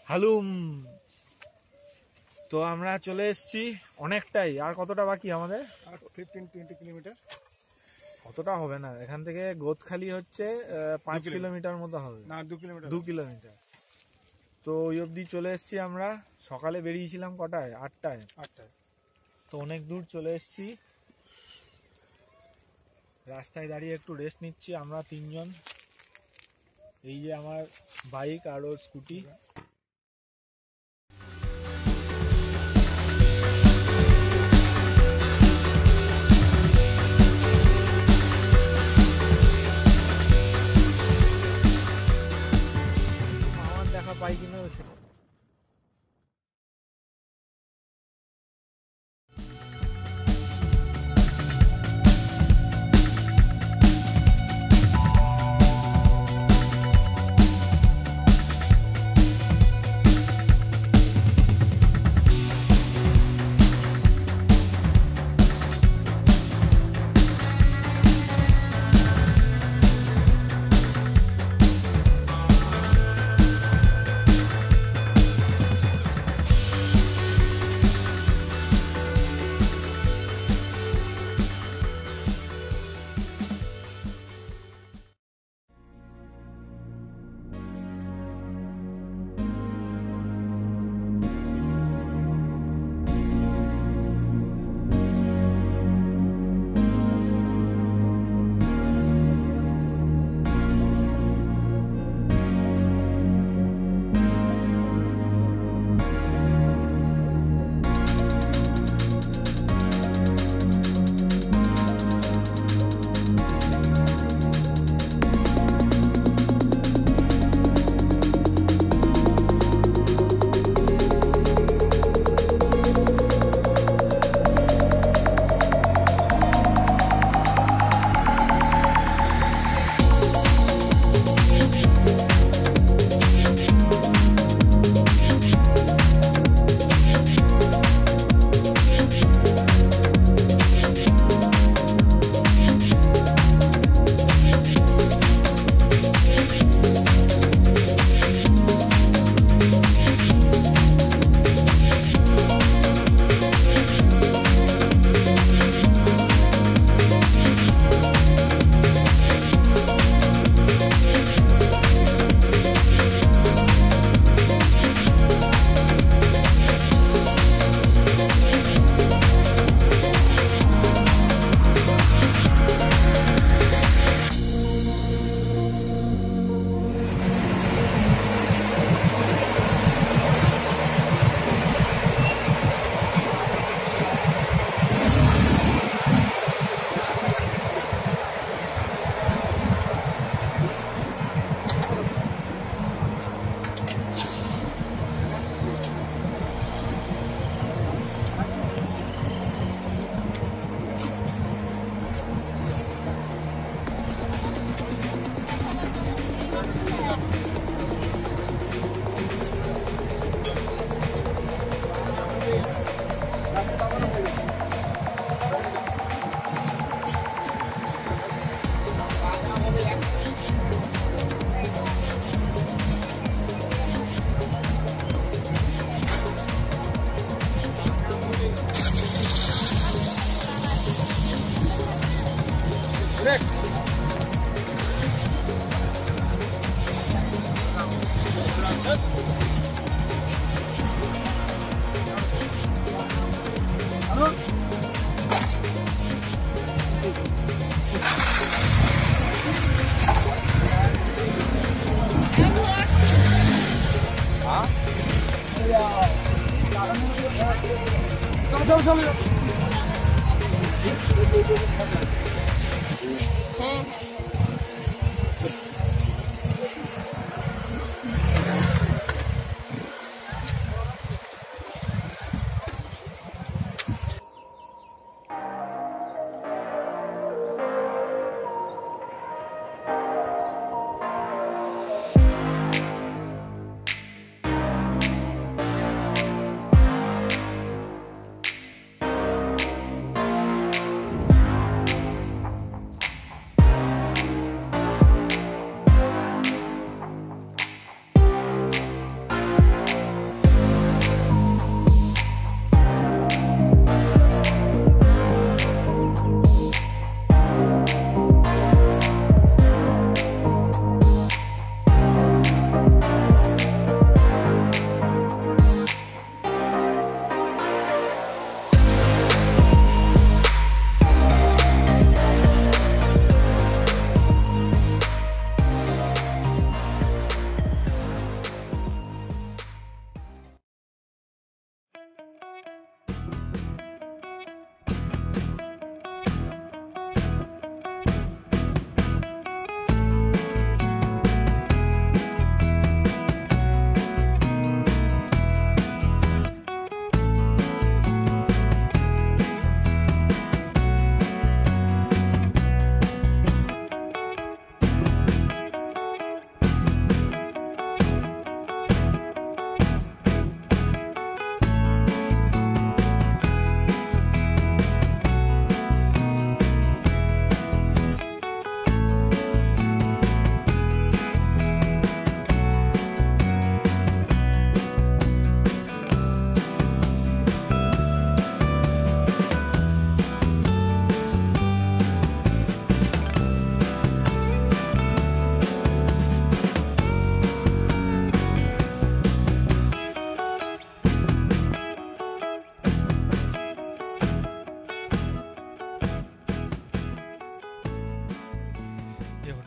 হালুম। তো আমরা চলে এসেছি অনেকটাই, আর কতটা বাকি আমাদের? 15-20 কিলোমিটার। কতটা হবে না, এখান থেকে গোদখালি হচ্ছে 5 কিলোমিটার মতো হবে, না 2 কিলোমিটার। 2 কিলোমিটার। তো ওই অবধি চলে এসেছি আমরা। সকালে বেরিয়েছিলাম কটায়? 8টায়। তো অনেক দূর চলে এসেছি। রাস্তায় দাঁড়িয়ে একটু রেস্ট নিচ্ছি আমরা 3 জন। এই যে আমার বাইক আর ওর স্কুটি। আমার দেখা পাই কিনা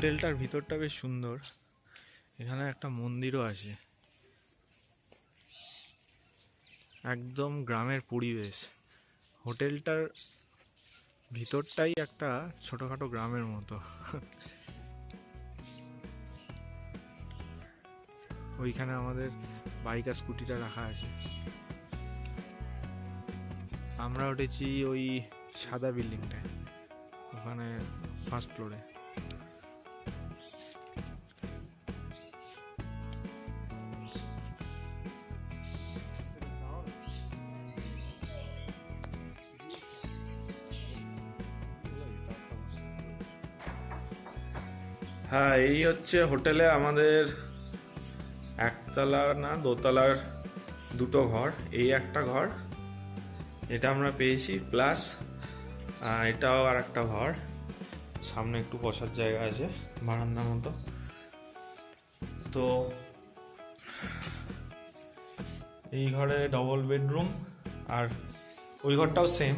হোটেলটার ভিতরটা বেশ সুন্দর, এখানে একটা মন্দিরও আছে, একদম গ্রামের পরিবেশ। হোটেলটার ভিতরটাই একটা ছোটখাটো গ্রামের মতো। ওইখানে আমাদের বাইক আর স্কুটিটা রাখা আছে। আমরা উঠেছি ওই সাদা বিল্ডিংটায়, ওখানে ফার্স্ট ফ্লোরে। হ্যাঁ, এই হচ্ছে হোটেলে আমাদের একতলা না দোতলার দুটো ঘর। এই একটা ঘর, এটা আমরা পেয়েছি, প্লাস এটাও আর একটা ঘর। সামনে একটু বসার জায়গা আছে, বারান্দার মতো। তো এই ঘরে ডবল বেডরুম, আর ওই ঘরটাও সেম,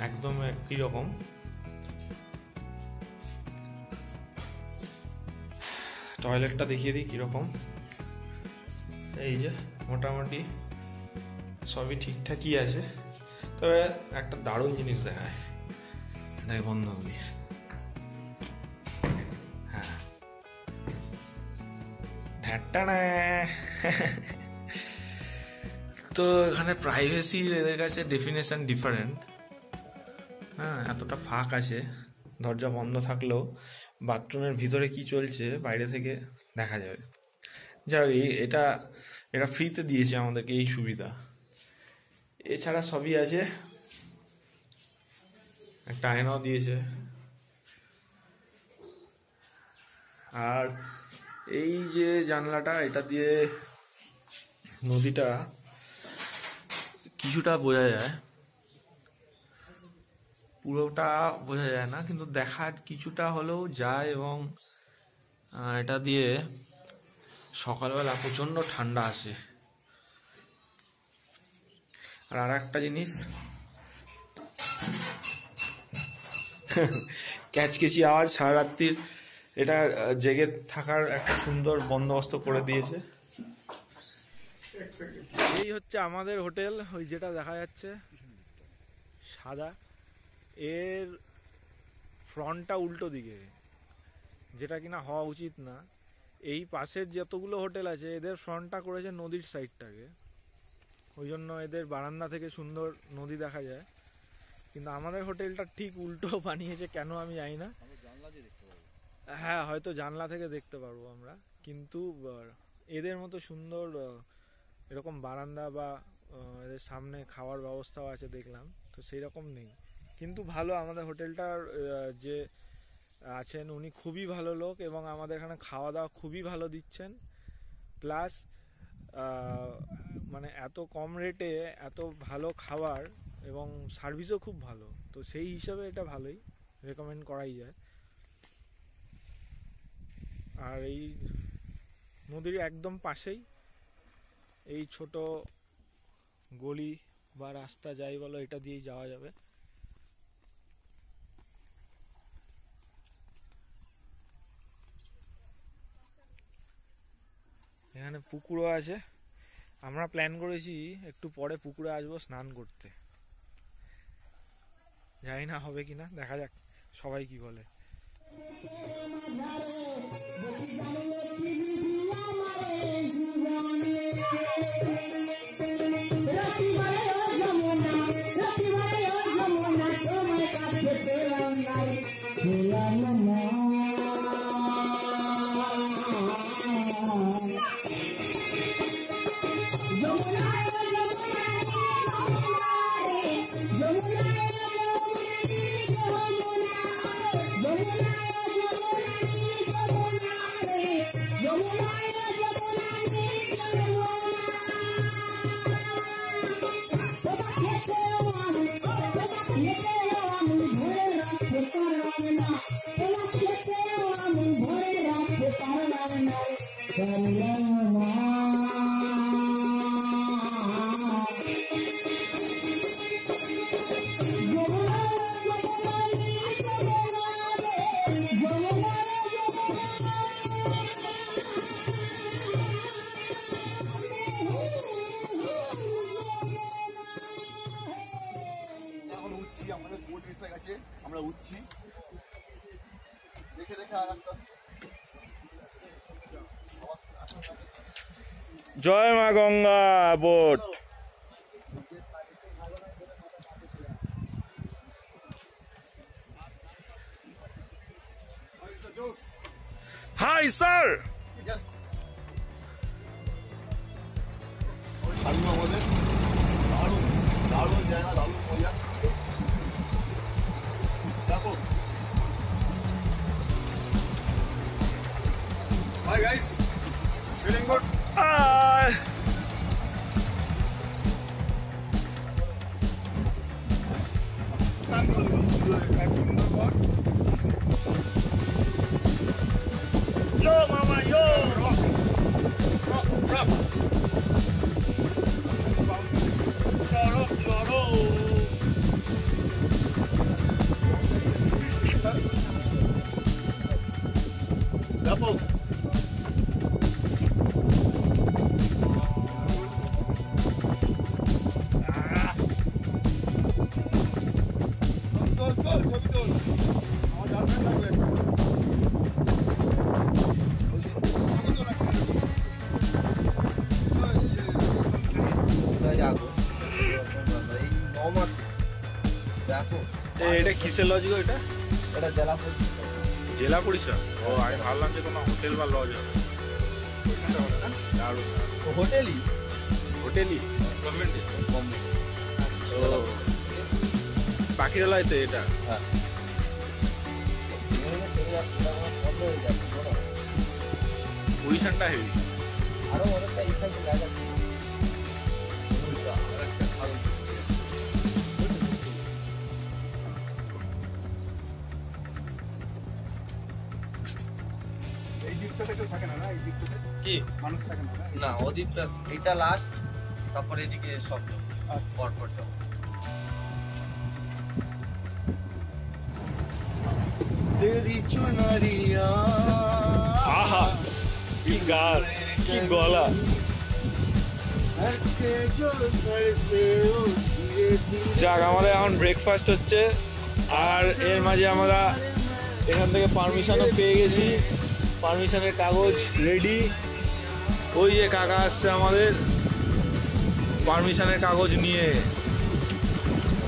একদম একই রকম। টয়লেটটা দেখিয়ে দিই কিরকম। এই যে মোটামুটি সবই ঠিকঠাকই আছে, তবে একটা দারুণ জিনিস দেখায়, এটাকে বন্ধ করি। হ্যাঁ, তো এখানে প্রাইভেসি এদের কাছে ডেফিনেশন ডিফারেন্ট। হ্যাঁ, এতটা ফাঁক আছে, দরজা বন্ধ থাকলেও বাথরুমের ভিতরে কি চলছে বাইরে থেকে দেখা যাবে। যাই হোক, এটা ফ্রিতে দিয়েছে আমাদেরকে এই সুবিধা। এছাড়া সবই আছে, একটা আয়নাও দিয়েছে। আর এই যে জানলাটা, এটা দিয়ে নদীটা কিছুটা বোঝা যায়, পুরোটা বোঝা যায় না, কিন্তু দেখা কিছুটা হলেও যায়। এবং এটা দিয়ে সকালবেলা প্রচন্ড ঠান্ডা আসে। আর একটা জিনিস, ক্যাচকেচি আওয়াজ সারা রাত্রির, এটা জেগে থাকার একটা সুন্দর বন্দোবস্ত করে দিয়েছে। এই হচ্ছে আমাদের হোটেল, ওই যেটা দেখা যাচ্ছে সাদা, এর ফ্রন্টটা উল্টো দিকে, যেটা কিনা হওয়া উচিত না। এই পাশের যতগুলো হোটেল আছে এদের ফ্রন্টটা করেছে নদীর সাইডটাকে, ওই জন্য এদের বারান্দা থেকে সুন্দর নদী দেখা যায়। কিন্তু আমাদের হোটেলটা ঠিক উল্টো বানিয়েছে, কেন আমি জানি না। হ্যাঁ, হয়তো জানলা থেকে দেখতে পারবো আমরা, কিন্তু এদের মতো সুন্দর এরকম বারান্দা বা এদের সামনে খাওয়ার ব্যবস্থাও আছে দেখলাম, তো সেই রকম নেই। কিন্তু ভালো, আমাদের হোটেলটার যে আছেন উনি খুবই ভালো লোক, এবং আমাদের এখানে খাওয়া দাওয়া খুবই ভালো দিচ্ছেন। প্লাস মানে এত কম রেটে এত ভালো খাবার এবং সার্ভিসও খুব ভালো, তো সেই হিসাবে এটা ভালোই রেকমেন্ড করাই যায়। আর এই নদীর একদম পাশেই এই ছোট গলি বা রাস্তা যাই বলো, এটা দিয়েই যাওয়া যাবে। এখানে পুকুরও আছে, আমরা প্ল্যান করেছি একটু পরে পুকুরে আসবো স্নান করতে, জানি না হবে কিনা, দেখা যাক সবাই কি বলে। আছে, আমরা উঠছি, দেখে দেখে আস্তে আস্তে। জয় মা গঙ্গা বোট। Hi sir. শাড়ি আমাদের দারুণ দারুণ জায়গা, দারুণ মজা। দেখো hi guys, feeling good. Yo mama yo. Choro choro. দেখো ছবি তোল, আমার গার্লফ্রেন্ড লাগবে। এটা কিসের লজ গো? এটা এটা জেলা জেলা পরিষদ। ও আমি ভাবলাম যে কোনো হোটেল বা লজ হবে। দারুণ হোটেলই হোটেলই গভর্নমেন্ট ও পাখিরালয় তো এটা। হ্যাঁ পজিশনটা হেভি। আরো অনেকটা এই সাইডে জায়গা ছিল। এই দিকটাতে কেউ থাকে না, না এই দিকটাতে কি মানুষ থাকে না, না? না ওদিকটা এটা লাস্ট, তারপরে এদিকে সব আচ্ছা। পরপর সব। তেরি চুনরিয়া আহা কি গান, কি গলা। सर पे जो सर से ओ धीरे धीरे। যাক আমাদের এখন ব্রেকফাস্ট হচ্ছে, আর এর মাঝে আমরা এখান থেকে পারমিশনও পেয়ে গেছি। পারমিশনের কাগজ রেডি। ওই যে কাকা আসছে আমাদের পারমিশনের কাগজ নিয়ে।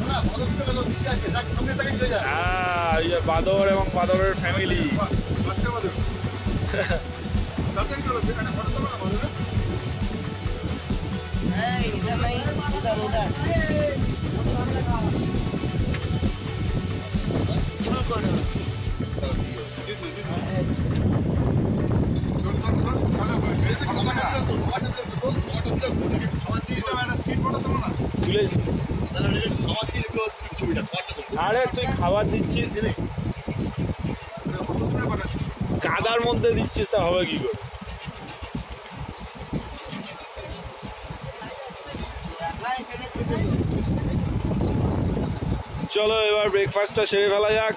না ভালো কিছু গেল, ঠিক আছে, দেখ সামনে থেকে চলে যায়। এই যে বাদর এবং বাদরের ফ্যামিলি। বাচ্চা বাদে তাড়াতাড়ি চলো, সেখানে ফটো তোলো না বাদরে। এই ইধার নাই, উধার উধার জুম করো। তুলেছি। আরে তুই খাবার দিচ্ছিস, কাদার মধ্যে দিচ্ছিস, তা হবে কি করে? চলো এবার ব্রেকফাস্টটা সেরে ফেলা যাক।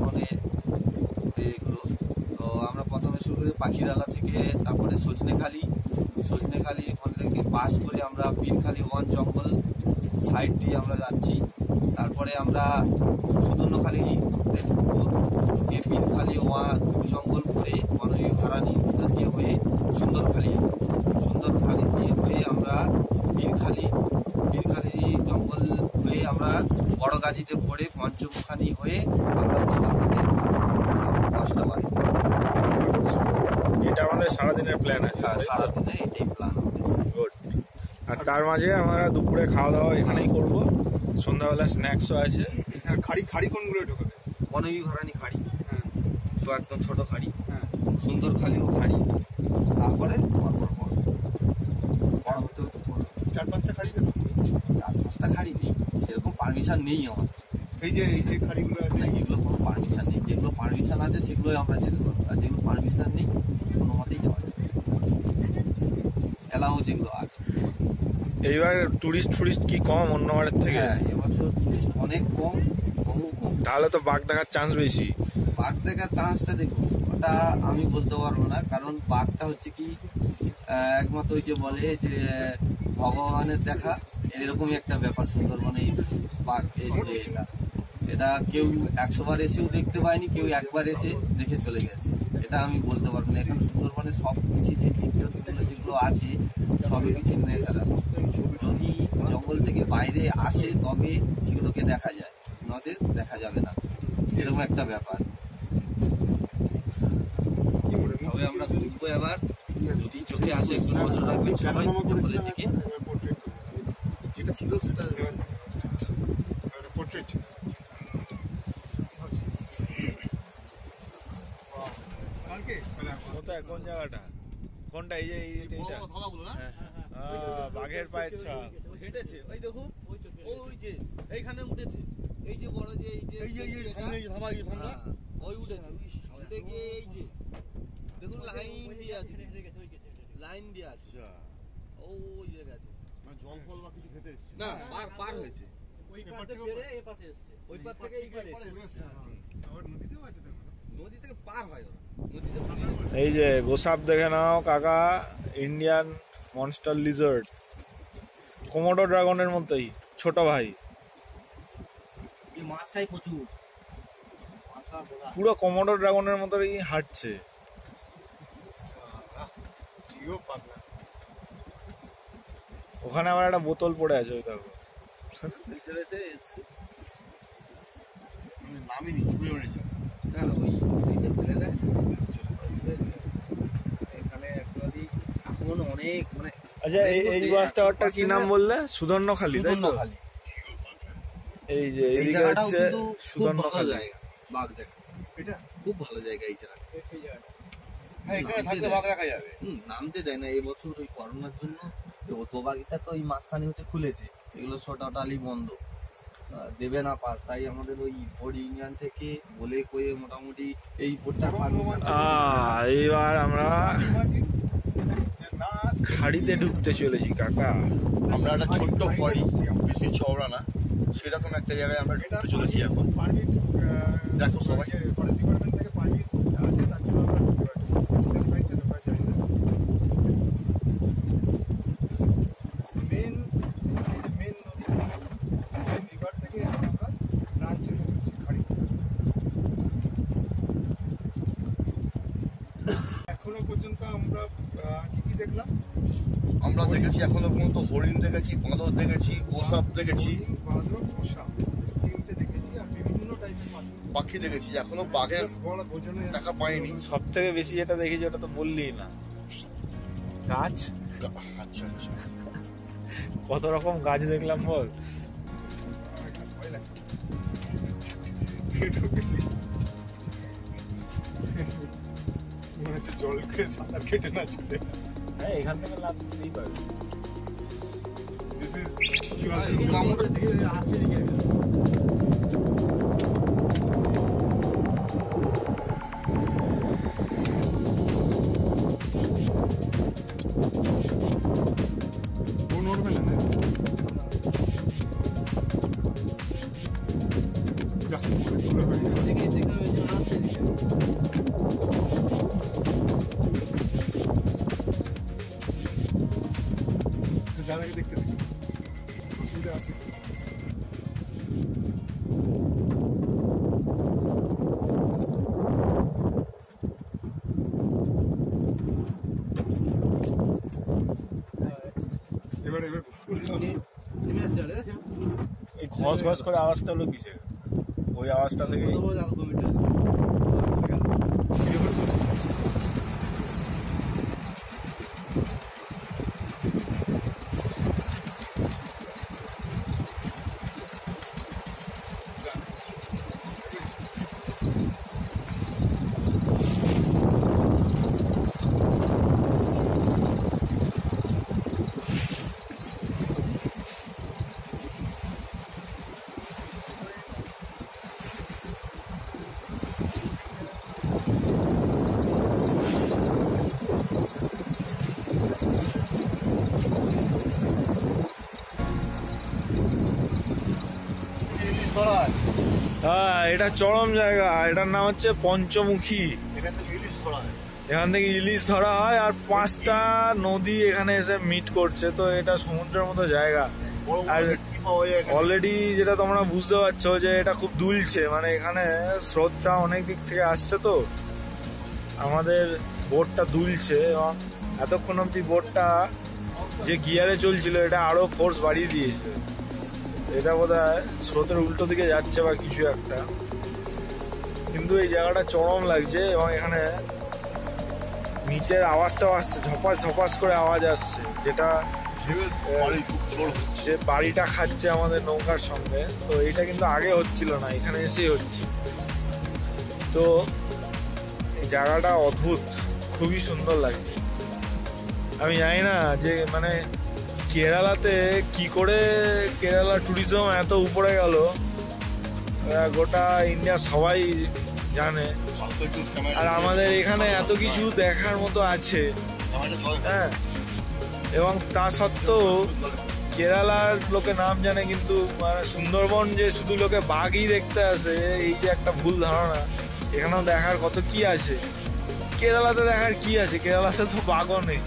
মানে এইগুলো তো আমরা প্রথমে শুরু করি পাখিরালা থেকে, তারপরে সজনেখালি ওখান থেকে পাস করে আমরা পিনখালি ওয়ান জঙ্গল সাইড দিয়ে আমরা যাচ্ছি। তারপরে আমরা সুদর্ণখালি ঢুকবো, ঢুকে পিনখালি ওয়ান জঙ্গল করে বনবী ভারানি দিয়ে হয়ে সুন্দরখালি দিয়ে হয়ে আমরা পিনখালি জঙ্গল হয়ে আমরা বড় গাজিতে পড়ে পঞ্চমুখানি হয়ে আমরা দীঘাতে 10টা বাজে। এটা আমাদের সারাদিনের প্ল্যান আছে। সারাদিনে এটাই প্ল্যান আমাদের। গুড। আর তার মাঝে আমরা দুপুরে খাওয়া দাওয়া এখানেই করব। সন্ধ্যাবেলা স্ন্যাক্সও আছে। হ্যাঁ, খাড়ি কোনগুলো ঢোকাবে? বনবী ভারানি খাড়ি, হ্যাঁ তো একদম ছোট খাড়ি, হ্যাঁ। সুন্দরখালিও খাড়ি, তারপরে বড় হতে বড়। 4-5টা খাড়ি দেবে? 4-5টা খাড়ি নেই, সেরকম পারমিশন নেই আমাদের। এই যে খাড়িগুলো আছে, না, এগুলো কোনো পারমিশন নেই। যেগুলো পারমিশন আছে সেগুলোই আমরা যেতে পারবো, আর যেগুলো পারমিশন নেই কোনো মতেই যাওয়া যাবে। এলাও যেগুলো আছে। এইবার টুরিস্ট কি কম অন্যবারের থেকে? হ্যাঁ, এবছর টুরিস্ট অনেক কম, বহু কম। তাহলে তো বাঘ দেখার চান্স বেশি। বাঘ দেখার চান্সটা দেখুন, ওটা আমি বলতে পারবো না, কারণ বাঘটা হচ্ছে কি একমাত্র ওই যে বলে যে ভগবানের দেখা, এরকমই একটা ব্যাপার সুন্দরবনে বাঘ এর যে এটা কেউ 100 বার এসেও দেখতে পায়নি, কেউ একবার এসে দেখে চলে গেছে, এটা আমি বলতে পারবো না। এখন সুন্দরবনে সব কিছু যে জীবজন্তুগুলো যেগুলো আছে সবই কিছু ন্যাচারাল। যদি জঙ্গল থেকে বাইরে আসে তবে সেগুলোকে দেখা যায়, নচেত দেখা যাবে না, এরকম একটা ব্যাপার। তবে আমরা ঘুরবো এবার, যদি চোখে আসে একটু নজর রাখবেন সবাই জঙ্গলের দিকে। যেটা ছিল সেটা পোর্ট্রেট কোথায়, কোন জায়গাটা, কোনটা? এই যে এইটা বাঘের পায়ের ছাপ। হেঁটেছে ওই দেখুন, ওই যে এইখানে উঠেছে, এই যে বড় যে এই যে ওই উঠেছে, উঠে গিয়ে এই যে দেখুন লাইন দিয়ে আছে, লাইন দিয়ে আছে, ওই যে গেছে, জল ফল বা কিছু খেতে এসছে না পার হয়েছে, ওই পার থেকে বেরে এই পাশে এসেছে, ওই পার থেকে এই পারে এসেছে। আবার নদীতেও আছে তো নদী থেকে পার হয় ওরা, নদীতে এই যে গোসাপ দেখে নাও কাকা, ইন্ডিয়ান মনস্টার লিজার্ড, কোমোডো ড্রাগনের মতোই ছোট ভাই, মাছ খাই প্রচুর, পুরো কোমোডো ড্রাগনের মতোই হাঁটছে। জিও পাগলা ওখানে আবার একটা বোতল পড়ে আছে, ওই দেখো। নামিনি ছুঁড়ে মেরেছে এখানে অ্যাকচুয়ালি এখন অনেক মানে আচ্ছা এই বাস টাওয়ারটার কি নাম বললে? সুধন্যখালি, তাই তো? খালি এই যে এই এইদিকে জায়গাটাও হচ্ছে কিন্তু খুব ভালো সুধন্যখালি। জায়গা, বাঘ দেখা এটা খুব ভালো জায়গা এই জায়গা। হ্যাঁ এখানে থাকলে বাঘ দেখা যাবে নামতে দেয় না এবছর ওই করোনার জন্য, দোবাগিটা তো ওই মাঝখানে হচ্ছে খুলেছে, এগুলো টোটালি বন্ধ, দেবে না পাস, তাই আমাদের ওই বোর্ড ইউনিয়ন থেকে বলে কয়ে মোটামুটি এই বোর্ডটা এইবার আমরা খাড়িতে ঢুকতে চলেছি কাকা। আমরা একটা ছোট্ট ফড়ি, বেশি চওড়া না, সেরকম একটা জায়গায় আমরা ঢুকতে চলেছি এখন। পারমিট দেখো সবাই। ফরেস্ট ডিপার্টমেন্ট থেকে পারমিট আছে, তার জন্য আমরা ঢুকতে পারছি। সেন্ট বাইক যেতে পারছি না। মেন নদী, মেন রিভার থেকে আমরা ব্রাঞ্চেসে ঢুকছি খাড়ি। এখনো পর্যন্ত আমরা কি দেখলাম? আমরা দেখেছি এখনো পর্যন্ত হরিণ দেখেছি, বাঁদর দেখেছি, গোসাপ দেখেছি, বাঁদর, পোষা, তিনটে দেখেছি, আর বিভিন্ন টাইপের পাখি দেখেছি, এখনো বাঘের বলা বোঝানো যাচ্ছে না। দেখা পাইনি। সব থেকে বেশি যেটা দেখেছি ওটা তো বললি না, গাছ। আচ্ছা আচ্ছা, কত রকম গাছ দেখলাম বল। ভয় লাগছে। একটু বেশি। মনে হচ্ছে জল খেয়ে সাঁতার কেটে না চলে। হ্যাঁ এখান থেকে লাভ দিতেই পারবে। This is ও নড়বে না। যা, দাদাকে দেখতে দেখি অসুবিধা আছে। এবার এই ঘস ঘস করে আওয়াজটা হলো কিসের? ওই আওয়াজটা থেকে হ্যাঁ, এটা চরম জায়গা। এটার নাম হচ্ছে পঞ্চমুখী। এখান থেকে ইলিশ ধরা হয়। এখান থেকে ইলিশ ধরা হয় আর 5টা নদী এখানে এসে মিট করছে, তো এটা সমুদ্রের মতো জায়গা। বড় বড় আর ভেটকি পাওয়া যায় এখানে। অলরেডি যেটা তোমরা বুঝতে পারছো যে এটা খুব দুলছে, মানে এখানে স্রোতটা অনেক দিক থেকে আসছে, তো আমাদের বোটটা দুলছে এবং এতক্ষণ অব্দি বোটটা যে গিয়ারে চলছিল এটা আরো ফোর্স বাড়িয়ে দিয়েছে। এটা বোধহয় স্রোতের উল্টো দিকে যাচ্ছে বা কিছু একটা, কিন্তু এই জায়গাটা চরম লাগছে এবং এখানে নিচের আওয়াজটাও আসছে, ঝপাস ঝপাস করে আওয়াজ আসছে, যেটা ঢেউয়ের বাড়ি খুব জোর হচ্ছে। যে বাড়িটা খাচ্ছে আমাদের নৌকার সঙ্গে। তো এটা কিন্তু আগে হচ্ছিল না, এখানে এসেই হচ্ছে। তো এই জায়গাটা অদ্ভুত, খুবই সুন্দর লাগছে। আমি জানি না যে মানে কেরালাতে কি করে কেরালা ট্যুরিজম এত উপরে গেল, গোটা ইন্ডিয়া সবাই জানে। আর আমাদের এখানে এত কিছু দেখার মতো আছে, হ্যাঁ, এবং তা সত্ত্বেও কেরালার লোকে নাম জানে, কিন্তু মানে সুন্দরবন যে শুধু লোকে বাঘই দেখতে আসে, এই যে একটা ভুল ধারণা। এখানেও দেখার কত কি আছে, কেরালাতে দেখার কি আছে, কেরালাতে তো বাঘও নেই।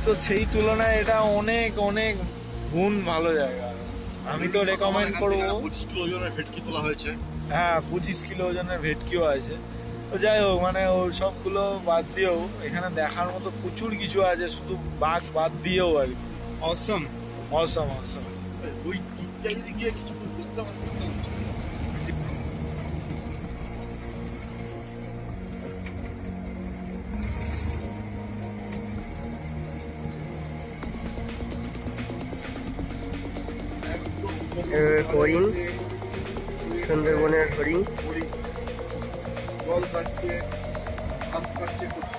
তো সেই তুলনায় এটা অনেক অনেক গুণ ভালো জায়গা। আমি তো রেকমেন্ড করবো। 25 কিলো ওজনের ভেটকি তোলা হয়েছে। হ্যাঁ, 25 কিলো ওজনের ভেটকিও আছে। তো যাই হোক, মানে ওই সবগুলো বাদ দিয়েও এখানে দেখার মতো প্রচুর কিছু আছে, শুধু বাঘ বাদ দিয়েও আর কি। অসম অসম অসম। ওই দিকটা যদি গিয়ে কিছু বুঝতে পারতাম। হরিণ, সুন্দরবনের হরিণ। জল খাচ্ছে, ঘাস খাচ্ছে, কচি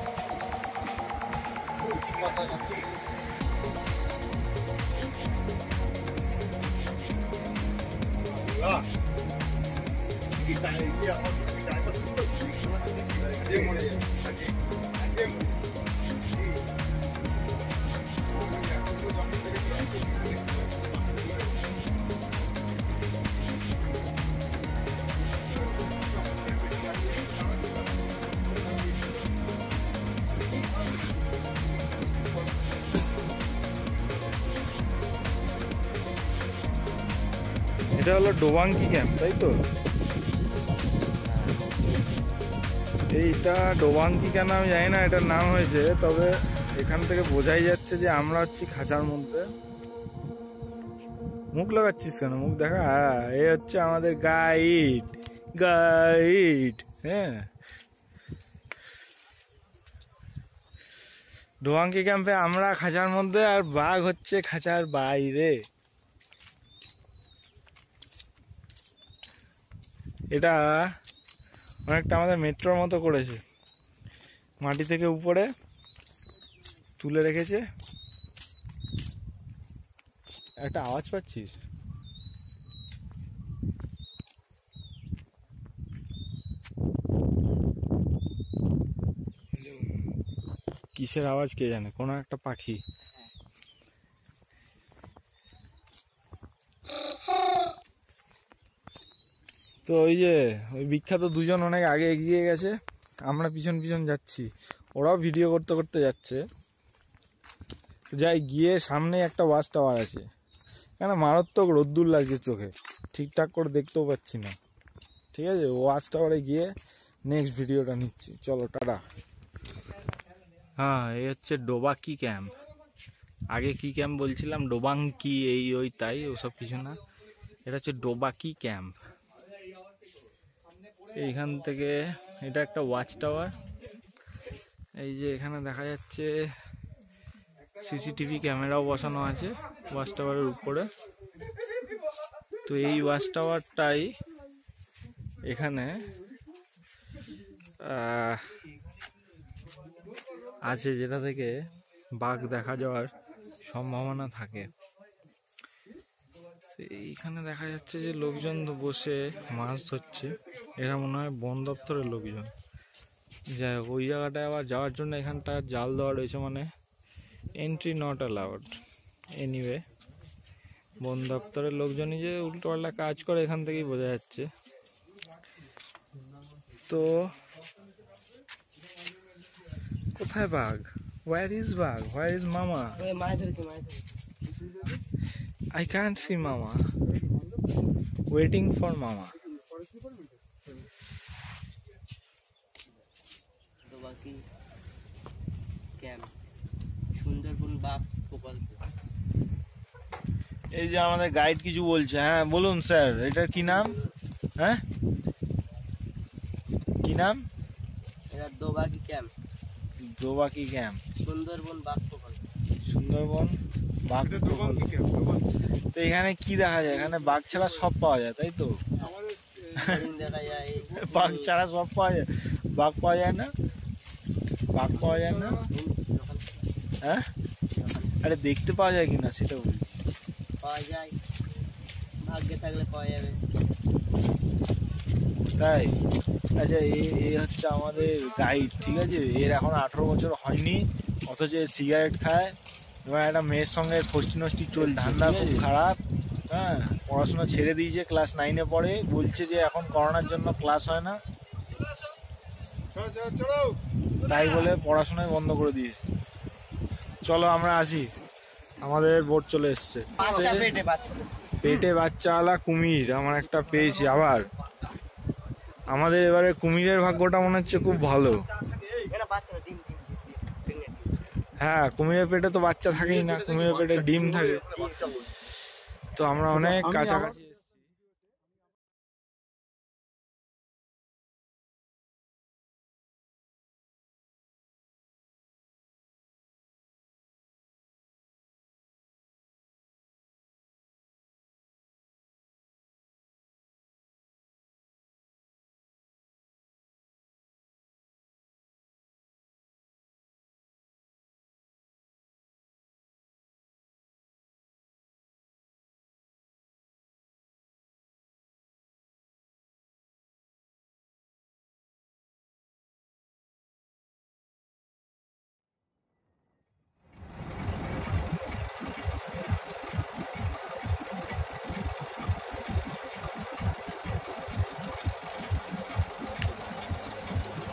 পাতা খাচ্ছে। এটা হলো ডোবাঙ্কি ক্যাম্প, তাই তো? এইটা ডোবাঙ্কি কেন আমি জানি না এটার নাম হয়েছে, তবে এখান থেকে বোঝাই যাচ্ছে যে আমরা হচ্ছি খাঁচার মধ্যে। মুখ লাগাচ্ছিস কেন? মুখ দেখা। হ্যাঁ, এ হচ্ছে আমাদের গাইড গাইড। হ্যাঁ, ডোবাঙ্কি ক্যাম্পে আমরা খাঁচার মধ্যে, আর বাঘ হচ্ছে খাঁচার বাইরে। এটা অনেকটা আমাদের মেট্রোর মতো করেছে, মাটি থেকে উপরে তুলে রেখেছে। একটা আওয়াজ পাচ্ছিস? কিসের আওয়াজ কে জানে, কোনো একটা পাখি। তো ওই যে ওই বিখ্যাত দুজন অনেক আগে এগিয়ে গেছে, আমরা পিছন পিছন যাচ্ছি, ওরাও ভিডিও করতে করতে যাচ্ছে। যাই গিয়ে, সামনে একটা ওয়াচ টাওয়ার আছে, কেন মারাত্মক রোদ্দুর লাগছে চোখে, ঠিকঠাক করে দেখতেও পাচ্ছি না। ঠিক আছে, ওয়াচ টাওয়ারে গিয়ে নেক্সট ভিডিওটা নিচ্ছি। চলো, টাটা। হ্যাঁ, এই হচ্ছে ডোবাকি ক্যাম্প। আগে কি ক্যাম্প বলছিলাম, ডোবাঙ্কি, এই ওই তাই, ওসব কিছু না। এটা হচ্ছে ডোবাকি ক্যাম্প। এইখান থেকে এটা একটা ওয়াচ টাওয়ার। এই যে এখানে দেখা যাচ্ছে সিসিটিভি ক্যামেরাও বসানো আছে ওয়াচ টাওয়ারের উপরে। তো এই ওয়াচ টাওয়ারটাই এখানে আছে, যেটা থেকে বাঘ দেখা যাওয়ার সম্ভাবনা থাকে। এইখানে দেখা যাচ্ছে যে লোকজন বসে মাছ ধরছে, এরা মনে হয় বন দপ্তরের লোকজন। যাই হোক, ওই জায়গাটায় আবার যাওয়ার জন্য এখানটা জাল দেওয়া রয়েছে, মানে এন্ট্রি নট অ্যালাউড। এনিওয়ে, বন দপ্তরের লোকজনই যে উল্টোপাল্টা কাজ করে এখান থেকেই বোঝা যাচ্ছে। তো কোথায় বাঘ? Where is bagh? Where is mama? I can't see Mama. Waiting for Mama. Dobanki camp Sundarban বাঘ প্রকল্প। এই যে আমাদের গাইড কিছু বলছে। হ্যাঁ বলুন স্যার, এটার কি নাম? হ্যাঁ কি নাম? এটা দোবাকি ক্যাম্প, দোবাকি ক্যাম্প, সুন্দরবন বাঘ প্রকল্প। সুন্দরবন বাঘ প্রকল্প। তো এখানে কি দেখা যায়? এখানে বাঘ ছাড়া সব পাওয়া যায়, তাই তো? হরিণ দেখা যায়, বাঘ ছাড়া সব পাওয়া যায়, বাঘ পাওয়া যায় না? বাঘ পাওয়া যায় না? হ্যাঁ, আরে দেখতে পাওয়া যায় কিনা সেটা বলি। পাওয়া যায়, ভাগ্যে থাকলে পাওয়া যাবে। তাই? আচ্ছা, এই হচ্ছে আমাদের গাইড, ঠিক আছে? এর এখন 18 বছর হয়নি, অথচ সিগারেট খায় এবং একটা মেয়ের সঙ্গে ফষ্টি নষ্টি ধান্দা খুব খারাপ। হ্যাঁ, পড়াশোনা ছেড়ে দিয়েছে, ক্লাস 9-এ পড়ে, বলছে যে এখন করোনার জন্য ক্লাস হয় না, তাই বলে পড়াশোনায় বন্ধ করে দিয়েছে। চলো আমরা আসি, আমাদের বোট চলে এসছে। পেটে বাচ্চাওয়ালা কুমির আমার একটা পেয়েছি আবার। আমাদের এবারে কুমিরের ভাগ্যটা মনে হচ্ছে খুব ভালো। হ্যাঁ, কুমিরের পেটে তো বাচ্চা থাকেই না, কুমিরের পেটে ডিম থাকে। তো আমরা অনেক কাছাকাছি।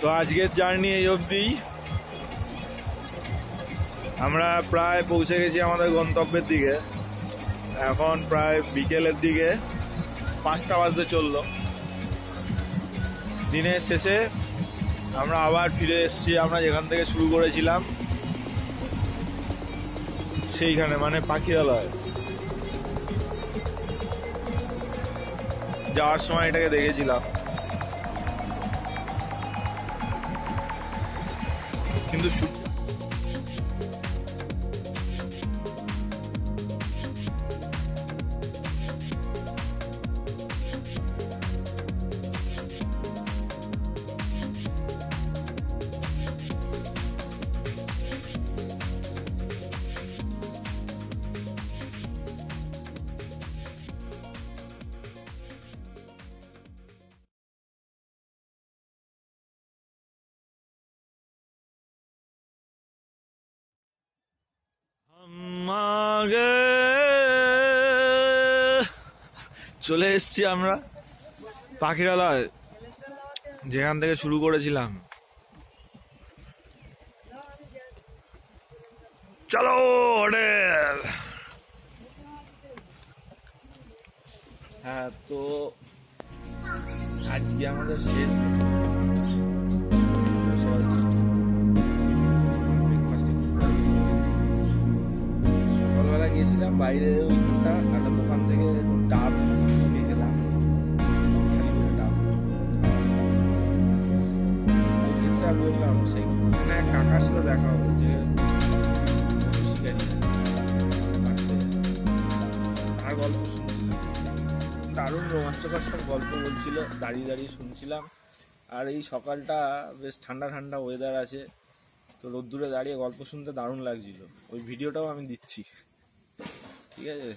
তো আজকের জার্নি এই অবধি। আমরা প্রায় পৌঁছে গেছি আমাদের গন্তব্যের দিকে। এখন প্রায় বিকেলের দিকে 5টা বাজতে চললো। দিনের শেষে আমরা আবার ফিরে এসেছি আমরা যেখান থেকে শুরু করেছিলাম, সেইখানে, মানে পাখিরালয়। যাওয়ার সময় এটাকে দেখেছিলাম, কিন্তু চলে এসছি আমরা পাখিরালয়, যেখান থেকে শুরু করেছিলাম। চলো হোটেল। হ্যাঁ, তো আজকে আমাদের শেষ দিন। সকালবেলা গিয়েছিলাম বাইরে ওইখানটা একটা দোকান থেকে ডাব নিয়ে গেলাম, ডাব যেটা বললাম, সেইখানে কাকার সাথে দেখা হলো, যে আর গল্প শুনছিলাম, দারুণ রোমাঞ্চকর সব গল্প বলছিল, দাঁড়িয়ে দাঁড়িয়ে শুনছিলাম। আর এই সকালটা বেশ ঠান্ডা ঠান্ডা ওয়েদার আছে, তো রোদ্দুরে দাঁড়িয়ে গল্প শুনতে দারুণ লাগছিল। ওই ভিডিওটাও আমি দিচ্ছি, ঠিক আছে?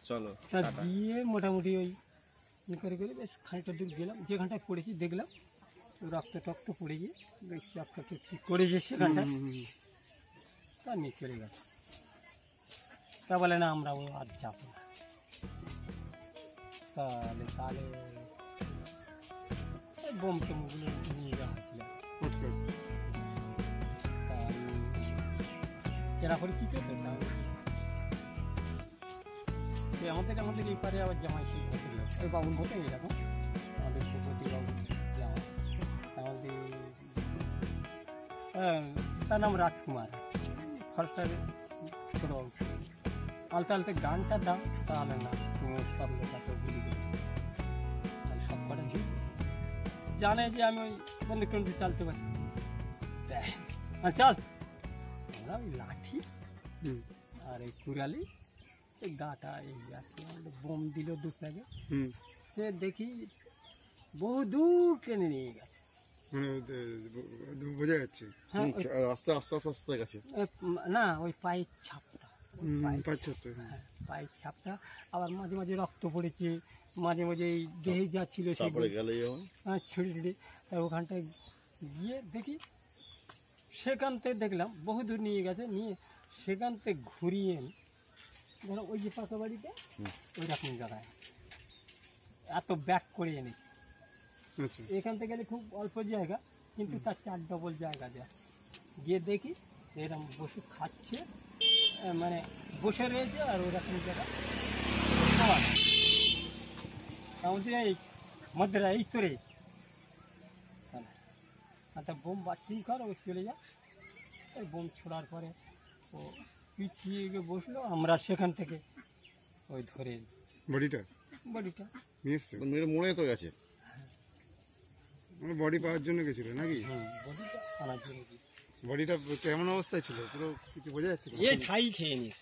চলো দিয়ে মোটামুটি ওই করে করে বেশ খানিকটা দূর গেলাম, যেখানটায় পড়েছি দেখলাম রক্ত টক্ত পড়ে গিয়ে বেশ রক্তটা ঠিক করেছে সেখানটা, তা নিয়ে চলে গেছে। তা বলে না আমরা ও আর যাবো না। তাহলে তাহলে বোম টোমগুলো নিয়ে যাওয়া হয়েছিল, তা চেনা পরিচিত তো, সে আমাদের এই পারে আবার জামাই সেই হোটেল ওই বাবুর মতো এরকম আমাদের সুপতি বাবু জামাই আমাদের তার নাম রাজকুমার ফার্স্টার ছোটো বাবু আলতে আলতে গানটা দাও তাহলে না তুমি সব লেখাটা বুঝে দেবে সব কটা ঝুঁক জানে যে আমি ওই বন্ধু চালতে পারি চল আমরা ওই লাঠি আর এই কুড়ালি এই গাটা এই বোম দিল দু প্যাকে সে দেখি বহু দূর টেনে নিয়ে গেছে বোঝা যাচ্ছে হ্যাঁ আস্তে আস্তে আস্তে আস্তে গেছে না ওই পায়ের ছাপটা হ্যাঁ পায়ের ছাপটা আবার মাঝে মাঝে রক্ত পড়েছে মাঝে মাঝে এই দেহে যা ছিল তারপরে গেলে ছিঁড়ে টিড়ে ওখানটায় গিয়ে দেখি সেখান থেকে দেখলাম বহু দূর নিয়ে গেছে নিয়ে সেখান থেকে ঘুরিয়ে এনে ধরো ওই যে পাকা বাড়িতে ওই রকম জায়গায় এত ব্যাক করে এনেছে এখান থেকে গেলে খুব অল্প জায়গা কিন্তু তার 4 ডবল জায়গা দেয় গিয়ে দেখি এরকম বসে খাচ্ছে মানে বসে রয়েছে আর ওই রকম জায়গা খাওয়া আমাদের এই মধ্যে এই তোরে একটা বোম বাঁচিয়ে কর ও চলে যা ওই বোম ছোড়ার পরে ও পিছিয়ে গিয়ে বসলো আমরা সেখান থেকে ওই ধরে বডিটা বডিটা মরে তো গেছে বডি পাওয়ার জন্য গেছিল নাকি বডিটা আনার জন্য বডিটা কেমন অবস্থায় ছিল পুরো কিছু বোঝা যাচ্ছে এ থাই খেয়ে নিস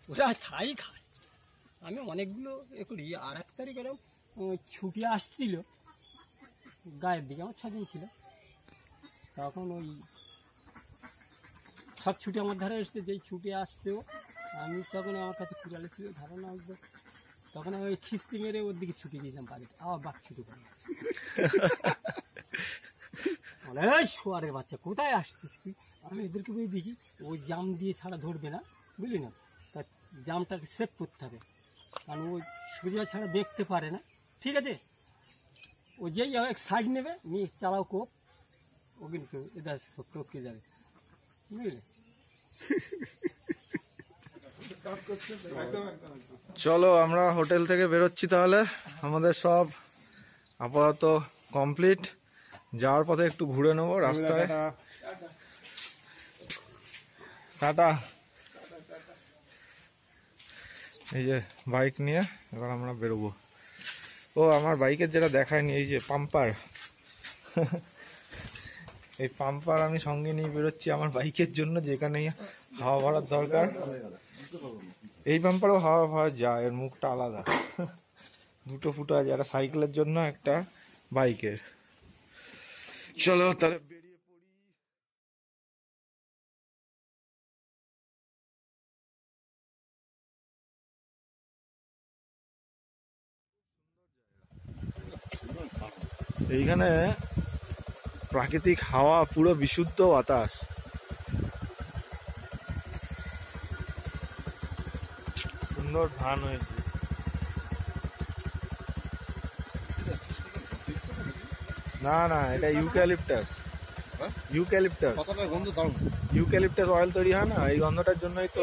ওরা থাই খায় আমি অনেকগুলো এ করি আর 1 তারিখ এরকম ছুটি আসছিল গায়ের দিকে আমার 6 দিন ছিল তখন ওই সব ছুটি আমার ধারে এসছে যেই ছুটি আসতেও আমি তখন আমার কাছে কুড়ালে ছিল ধারণা আসবে তখন আমি ওই খিস্তি মেরে ওর দিকে ছুটি দিয়েছিলাম বাড়িতে আবার বাঘ ছুটি করে এই শোয়ারের বাচ্চা কোথায় আসছিস তুই আমি এদেরকে বলে দেখি ওই জাম দিয়ে ছাড়া ধরবে না বুঝলি না তা জামটাকে সেভ করতে হবে কারণ ওই সোজা ছাড়া দেখতে পারে না ঠিক আছে ও যেই এক সাইড নেবে নিয়ে চালাও কোপ ও কিন্তু এটা টপকে যাবে বুঝলে চলো আমরা হোটেল থেকে বেরোচ্ছি তাহলে আমাদের সব আপাতত কমপ্লিট যাওয়ার পথে একটু ঘুরে নেবো রাস্তায় টাটা এই যে বাইক নিয়ে এবার আমরা বেরোবো ও আমার বাইকের যেটা দেখায়নি এই যে পাম্পার এই পাম্পার আমি সঙ্গে নিয়ে বেরোচ্ছি আমার বাইকের জন্য যেখানে হাওয়া ভরার দরকার এই পাম্পারও হাওয়া ভরা যায় এর মুখটা আলাদা দুটো ফুটো আছে একটা সাইকেলের জন্য একটা বাইকের চলো তাহলে বেরিয়ে পড়ি এইখানে প্রাকৃতিক হাওয়া পুরো বিশুদ্ধ বাতাস সুন্দর ধান হয়েছে না না এটা ইউক্যালিপটাস ইউক্যালিপটাস অয়েল তৈরি হয় না এই গন্ধটার জন্যই তো